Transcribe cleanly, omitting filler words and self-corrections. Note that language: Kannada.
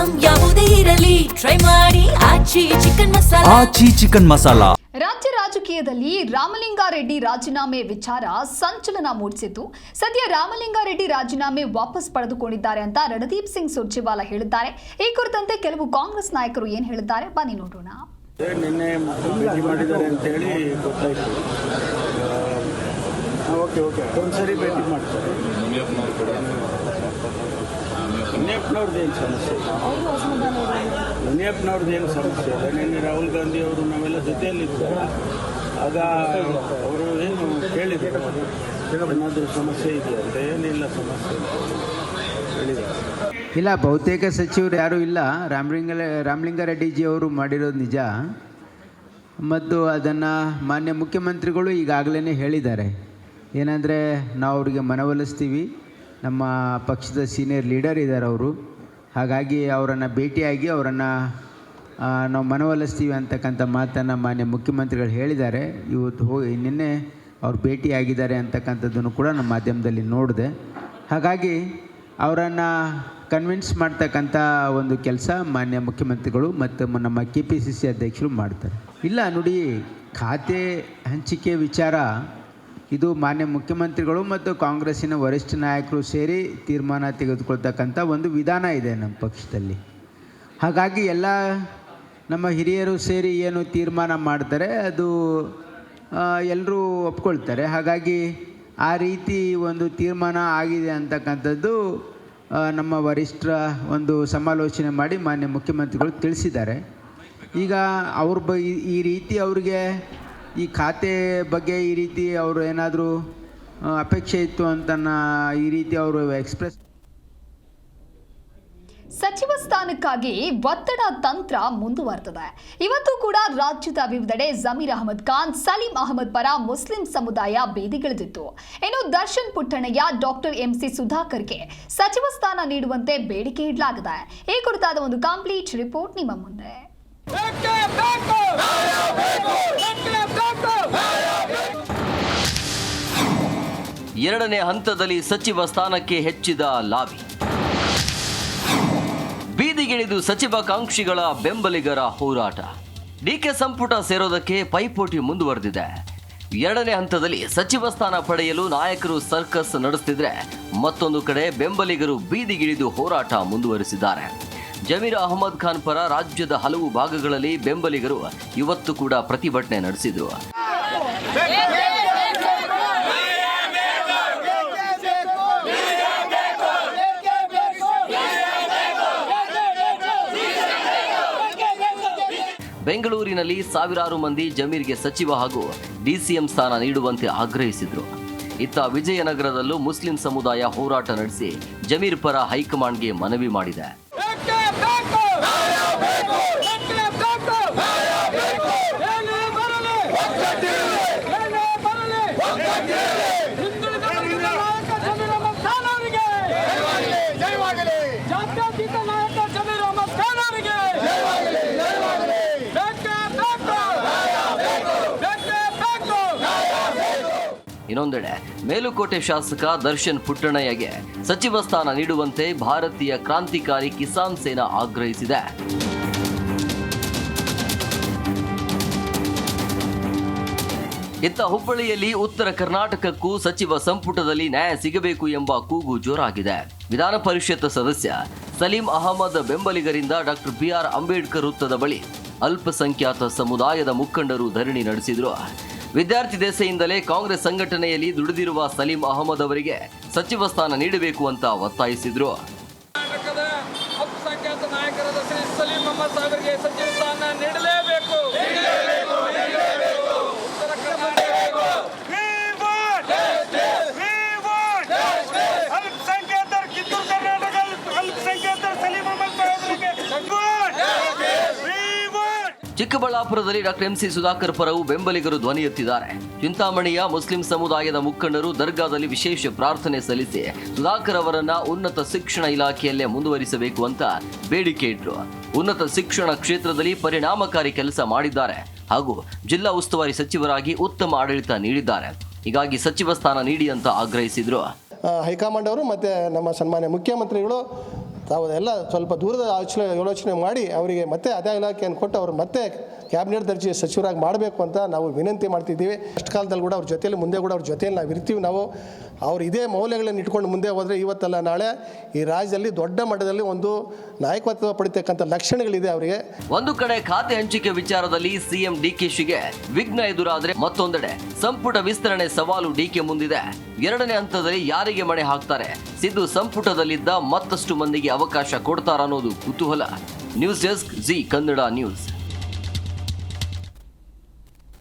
ಐಟಂ ಯಾವುದೇ ಇರಲಿ ಟ್ರೈ ಮಾಡಿ ಆಚಿ ಚಿಕನ್ ಮಸಾಲಾ. ರಾಜ್ಯ ರಾಜಕೀಯದಲ್ಲಿ ರಾಮಲಿಂಗಾರೆಡ್ಡಿ ರಾಜೀನಾಮೆ ವಿಚಾರ ಸಂಚಲನ ಮೂಡಿಸಿದ್ದು, ಸದ್ಯ ರಾಮಲಿಂಗಾರೆಡ್ಡಿ ರಾಜೀನಾಮೆ ವಾಪಸ್ ಪಡೆದುಕೊಂಡಿದ್ದಾರೆ ಅಂತ ರಣದೀಪ್ ಸಿಂಗ್ ಸುರ್ಜೇವಾಲಾ ಹೇಳಿದ್ದಾರೆ. ಈ ಕುರಿತಂತೆ ಕೆಲವು ಕಾಂಗ್ರೆಸ್ ನಾಯಕರು ಏನ್ ಹೇಳಿದ್ದಾರೆ ಬನ್ನಿ ನೋಡೋಣ. ನಿನ್ನೆ ಭೇಟಿ ಮಾಡಿದ್ದಾರೆ ಅಂತ ಹೇಳಿ ಗೊತ್ತಾಯ್ತು. ಓಕೆ ಒಂದ್ಸರಿ ಭೇಟಿ ಮಾಡ್ತಾರೆ. ಮುನಿಯಪ್ಪನವ್ರದ್ದು ಏನು ಸಮಸ್ಯೆ ಇಲ್ಲ. ಮುನಿಯಪ್ಪನವ್ರದ್ದು ಏನು ಸಮಸ್ಯೆ ಇಲ್ಲ. ನಿನ್ನೆ ರಾಹುಲ್ ಗಾಂಧಿ ಅವರು ನಾವೆಲ್ಲ ಜೊತೆಯಲ್ಲಿದ್ದಾರೆ. ಆಗ ಅವರು ಏನು ಕೇಳಿದರು, ಏನಾದರೂ ಸಮಸ್ಯೆ ಇದೆಯಂತ. ಏನಿಲ್ಲ ಸಮಸ್ಯೆ ಹೇಳಿದ್ದಾರೆ. ಇಲ್ಲ, ಬಹುತೇಕ ಸಚಿವರು ಯಾರೂ ಇಲ್ಲ. ರಾಮಲಿಂಗಾರೆಡ್ಡಿಜಿ ಅವರು ಮಾಡಿರೋದು ನಿಜ, ಮತ್ತು ಅದನ್ನು ಮಾನ್ಯ ಮುಖ್ಯಮಂತ್ರಿಗಳು ಈಗಾಗಲೇ ಹೇಳಿದ್ದಾರೆ. ಏನಂದರೆ, ನಾವು ಅವರಿಗೆ ಮನವೊಲಿಸ್ತೀವಿ, ನಮ್ಮ ಪಕ್ಷದ ಸೀನಿಯರ್ ಲೀಡರ್ ಇದ್ದಾರೆ ಅವರು, ಹಾಗಾಗಿ ಅವರನ್ನು ಭೇಟಿಯಾಗಿ ಅವರನ್ನು ನಾವು ಮನವೊಲಿಸ್ತೀವಿ ಅಂತಕ್ಕಂಥ ಮಾತನ್ನು ಮಾನ್ಯ ಮುಖ್ಯಮಂತ್ರಿಗಳು ಹೇಳಿದ್ದಾರೆ. ಇವತ್ತು ನಿನ್ನೆ ಅವ್ರು ಭೇಟಿಯಾಗಿದ್ದಾರೆ ಅಂತಕ್ಕಂಥದ್ದನ್ನು ಕೂಡ ನಮ್ಮ ಮಾಧ್ಯಮದಲ್ಲಿ ನೋಡಿದೆ. ಹಾಗಾಗಿ ಅವರನ್ನು ಕನ್ವಿನ್ಸ್ ಮಾಡ್ತಕ್ಕಂಥ ಒಂದು ಕೆಲಸ ಮಾನ್ಯ ಮುಖ್ಯಮಂತ್ರಿಗಳು ಮತ್ತು ನಮ್ಮ KPCC ಅಧ್ಯಕ್ಷರು ಮಾಡ್ತಾರೆ. ಇಲ್ಲ ನೋಡಿ, ಖಾತೆ ಹಂಚಿಕೆ ವಿಚಾರ ಇದು ಮಾನ್ಯ ಮುಖ್ಯಮಂತ್ರಿಗಳು ಮತ್ತು ಕಾಂಗ್ರೆಸ್ಸಿನ ವರಿಷ್ಠ ನಾಯಕರು ಸೇರಿ ತೀರ್ಮಾನ ತೆಗೆದುಕೊಳ್ತಕ್ಕಂಥ ಒಂದು ವಿಧಾನ ಇದೆ ನಮ್ಮ ಪಕ್ಷದಲ್ಲಿ. ಹಾಗಾಗಿ ಎಲ್ಲ ನಮ್ಮ ಹಿರಿಯರು ಸೇರಿ ಏನು ತೀರ್ಮಾನ ಮಾಡ್ತಾರೆ ಅದು ಎಲ್ಲರೂ ಒಪ್ಕೊಳ್ತಾರೆ. ಹಾಗಾಗಿ ಆ ರೀತಿ ಒಂದು ತೀರ್ಮಾನ ಆಗಿದೆ ಅಂತಕ್ಕಂಥದ್ದು ನಮ್ಮ ವರಿಷ್ಠರ ಒಂದು ಸಮಾಲೋಚನೆ ಮಾಡಿ ಮಾನ್ಯ ಮುಖ್ಯಮಂತ್ರಿಗಳು ತಿಳಿಸಿದ್ದಾರೆ. ಈಗ ಈ ರೀತಿ ಅವರಿಗೆ ಈ ಖಾತೆ ಬಗ್ಗೆ ಈ ರೀತಿ ಅವರು ಏನಾದರೂ ಅಪೇಕ್ಷೆ ಇತ್ತು ಅಂತ ಈ ರೀತಿ ಅವರು ಎಕ್ಸ್ಪ್ರೆಸ್. ಸಚಿವ ಸ್ಥಾನಕ್ಕಾಗಿ ಒತ್ತಡ ತಂತ್ರ ಮುಂದುವರೆದಿದೆ. ಇವತ್ತು ಕೂಡ ರಾಜ್ಯದ ವಿವಿಧೆಡೆ ಜಮೀರ್ ಅಹಮದ್ ಖಾನ್, ಸಲೀಂ ಅಹಮದ್ ಪರ ಮುಸ್ಲಿಂ ಸಮುದಾಯ ಬೀದಿಗಿಳಿದಿತ್ತು. ಇನ್ನು ದರ್ಶನ್ ಪುಟ್ಟಣಯ್ಯ, ಡಾಕ್ಟರ್ MC ಸುಧಾಕರ್ಗೆ ಸಚಿವ ಸ್ಥಾನ ನೀಡುವಂತೆ ಬೇಡಿಕೆ ಇಡಲಾಗಿದೆ. ಈ ಕುರಿತಾದ ಒಂದು ಕಂಪ್ಲೀಟ್ ರಿಪೋರ್ಟ್ ನಿಮ್ಮ ಮುಂದೆ. ಎರಡನೇ ಹಂತದಲ್ಲಿ ಸಚಿವ ಸ್ಥಾನಕ್ಕೆ ಹೆಚ್ಚಿದ ಲಾಬಿ. ಬೀದಿಗಿಳಿದು ಸಚಿವಾಕಾಂಕ್ಷಿಗಳ ಬೆಂಬಲಿಗರ ಹೋರಾಟ. DK ಸಂಪುಟ ಸೇರೋದಕ್ಕೆ ಪೈಪೋಟಿ ಮುಂದುವರೆದಿದೆ. ಎರಡನೇ ಹಂತದಲ್ಲಿ ಸಚಿವ ಸ್ಥಾನ ಪಡೆಯಲು ನಾಯಕರು ಸರ್ಕಸ್ ನಡೆಸುತ್ತಿದ್ರೆ, ಮತ್ತೊಂದು ಕಡೆ ಬೆಂಬಲಿಗರು ಬೀದಿಗಿಳಿದು ಹೋರಾಟ ಮುಂದುವರಿಸಿದ್ದಾರೆ. ಜಮೀರ್ ಅಹಮದ್ ಖಾನ್ ಪರ ರಾಜ್ಯದ ಹಲವು ಭಾಗಗಳಲ್ಲಿ ಬೆಂಬಲಿಗರು ಇವತ್ತು ಕೂಡ ಪ್ರತಿಭಟನೆ ನಡೆಸಿದರು. ಬೆಂಗಳೂರಿನಲ್ಲಿ ಸಾವಿರಾರು ಮಂದಿ ಜಮೀರ್ಗೆ ಸಚಿವ ಹಾಗೂ DCM ಸ್ಥಾನ ನೀಡುವಂತೆ ಆಗ್ರಹಿಸಿದರು. ಇತ್ತ ವಿಜಯನಗರದಲ್ಲೂ ಮುಸ್ಲಿಂ ಸಮುದಾಯ ಹೋರಾಟ ನಡೆಸಿ ಜಮೀರ್ ಪರ ಹೈಕಮಾಂಡ್ಗೆ ಮನವಿ ಮಾಡಿದೆ. ಇನ್ನೊಂದೆಡೆ ಮೇಲುಕೋಟೆ ಶಾಸಕ ದರ್ಶನ್ ಪುಟ್ಟಣಯ್ಯಗೆ ಸಚಿವ ಸ್ಥಾನ ನೀಡುವಂತೆ ಭಾರತೀಯ ಕ್ರಾಂತಿಕಾರಿ ಕಿಸಾನ್ ಸೇನಾ ಆಗ್ರಹಿಸಿದೆ. ಇತ್ತ ಹುಬ್ಬಳ್ಳಿಯಲ್ಲಿ ಉತ್ತರ ಕರ್ನಾಟಕಕ್ಕೂ ಸಚಿವ ಸಂಪುಟದಲ್ಲಿ ನ್ಯಾಯ ಸಿಗಬೇಕು ಎಂಬ ಕೂಗು ಜೋರಾಗಿದೆ. ವಿಧಾನ ಪರಿಷತ್ ಸದಸ್ಯ ಸಲೀಂ ಅಹಮದ್ ಬೆಂಬಲಿಗರಿಂದ ಡಾಕ್ಟರ್ BR ಅಂಬೇಡ್ಕರ್ ವೃತ್ತದ ಬಳಿ ಅಲ್ಪಸಂಖ್ಯಾತ ಸಮುದಾಯದ ಮುಖಂಡರು ಧರಣಿ ನಡೆಸಿದರು. ವಿದ್ಯಾರ್ಥಿ ದೆಸೆಯಿಂದಲೇ ಕಾಂಗ್ರೆಸ್ ಸಂಘಟನೆಯಲ್ಲಿ ದುಡಿದಿರುವ ಸಲೀಂ ಅಹಮದ್ ಅವರಿಗೆ ಸಚಿವ ಸ್ಥಾನ ನೀಡಬೇಕು ಅಂತ ಒತ್ತಾಯಿಸಿದ್ರು. ಅಲ್ಪಸಂಖ್ಯಾತ ನಾಯಕರಾದ ಶ್ರೀ ಸಲೀಂ ಅಹಮದ್ ಅವರಿಗೆ ಸಚಿವ ಸ್ಥಾನ ನೀಡಲೇಬೇಕು. ಅಲ್ಪಸಂಖ್ಯಾತರ ಕಿತ್ತೂರು ಕರ್ನಾಟಕ ಅಲ್ಪಸಂಖ್ಯಾತರ ಸಲೀಂ ಅಹಮದ್ ಅವರಿಗೆ ಚಿಕ್ಕಬಳ್ಳಾಪುರದಲ್ಲಿ ಡಾಕ್ಟರ್ MC ಸುಧಾಕರ್ ಪರವು ಬೆಂಬಲಿಗರು ಧ್ವನಿ ಎತ್ತಿದ್ದಾರೆ. ಚಿಂತಾಮಣಿಯ ಮುಸ್ಲಿಂ ಸಮುದಾಯದ ಮುಖಂಡರು ದರ್ಗಾದಲ್ಲಿ ವಿಶೇಷ ಪ್ರಾರ್ಥನೆ ಸಲ್ಲಿಸಿ ಸುಧಾಕರ್ ಅವರನ್ನ ಉನ್ನತ ಶಿಕ್ಷಣ ಇಲಾಖೆಯಲ್ಲೇ ಮುಂದುವರಿಸಬೇಕು ಅಂತ ಬೇಡಿಕೆ ಇಟ್ಟರು. ಉನ್ನತ ಶಿಕ್ಷಣ ಕ್ಷೇತ್ರದಲ್ಲಿ ಪರಿಣಾಮಕಾರಿ ಕೆಲಸ ಮಾಡಿದ್ದಾರೆ ಹಾಗೂ ಜಿಲ್ಲಾ ಉಸ್ತುವಾರಿ ಸಚಿವರಾಗಿ ಉತ್ತಮ ಆಡಳಿತ ನೀಡಿದ್ದಾರೆ. ಹೀಗಾಗಿ ಸಚಿವ ಸ್ಥಾನ ನೀಡಿ ಅಂತ ಆಗ್ರಹಿಸಿದ್ರು. ಹೈಕಮಾಂಡ್ ಅವರು ಮತ್ತು ನಮ್ಮ ಸನ್ಮಾನ್ಯ ಮುಖ್ಯಮಂತ್ರಿಗಳು ತಾವು ಎಲ್ಲ ಸ್ವಲ್ಪ ದೂರದ ಯೋಚನೆ ಮಾಡಿ ಅವರಿಗೆ ಮತ್ತೆ ಅದೇ ಇಲಾಖೆಯನ್ನು ಕೊಟ್ಟು ಅವರು ಮತ್ತೆ ಕ್ಯಾಬಿನೆಟ್ ದರ್ಜೆ ಸಚಿವರಾಗಿ ಮಾಡಬೇಕು ಅಂತ ನಾವು ವಿನಂತಿ ಮಾಡ್ತಿದ್ದೀವಿ. ಅಷ್ಟು ಕಾಲದಲ್ಲಿ ಕೂಡ ಅವ್ರ ಜೊತೆಯಲ್ಲಿ ಮುಂದೆ ಕೂಡ ಅವ್ರ ಜೊತೆಯಲ್ಲಿ ನಾವು ಇರ್ತೀವಿ. ನಾವು ಅವ್ರು ಇದೇ ಮೌಲ್ಯಗಳನ್ನು ಇಟ್ಕೊಂಡು ಮುಂದೆ ಹೋದರೆ ಇವತ್ತಲ್ಲ ನಾಳೆ ಈ ರಾಜ್ಯದಲ್ಲಿ ದೊಡ್ಡ ಮಟ್ಟದಲ್ಲಿ ಒಂದು ನಾಯಕತ್ವ ಪಡಿತಕ್ಕಂಥ ಲಕ್ಷಣಗಳಿದೆ ಅವರಿಗೆ. ಒಂದು ಕಡೆ ಖಾತೆ ಹಂಚಿಕೆ ವಿಚಾರದಲ್ಲಿ ಸಿಎಂ ಡಿಕೆಶಿಗೆ ವಿಘ್ನ ಎದುರಾದ್ರೆ, ಮತ್ತೊಂದೆಡೆ ಸಂಪುಟ ವಿಸ್ತರಣೆ ಸವಾಲು ಡಿಕೆ ಮುಂದಿದೆ. ಎರಡನೇ ಹಂತದಲ್ಲಿ ಯಾರಿಗೆ ಮಣೆ ಹಾಕ್ತಾರೆ? ಸಿದ್ದು ಸಂಪುಟದಲ್ಲಿದ್ದ ಮತ್ತಷ್ಟು ಮಂದಿಗೆ ಅವಕಾಶ ಕೊಡ್ತಾರ ಅನ್ನೋದು ಕುತೂಹಲ. News desk, G Kannada news.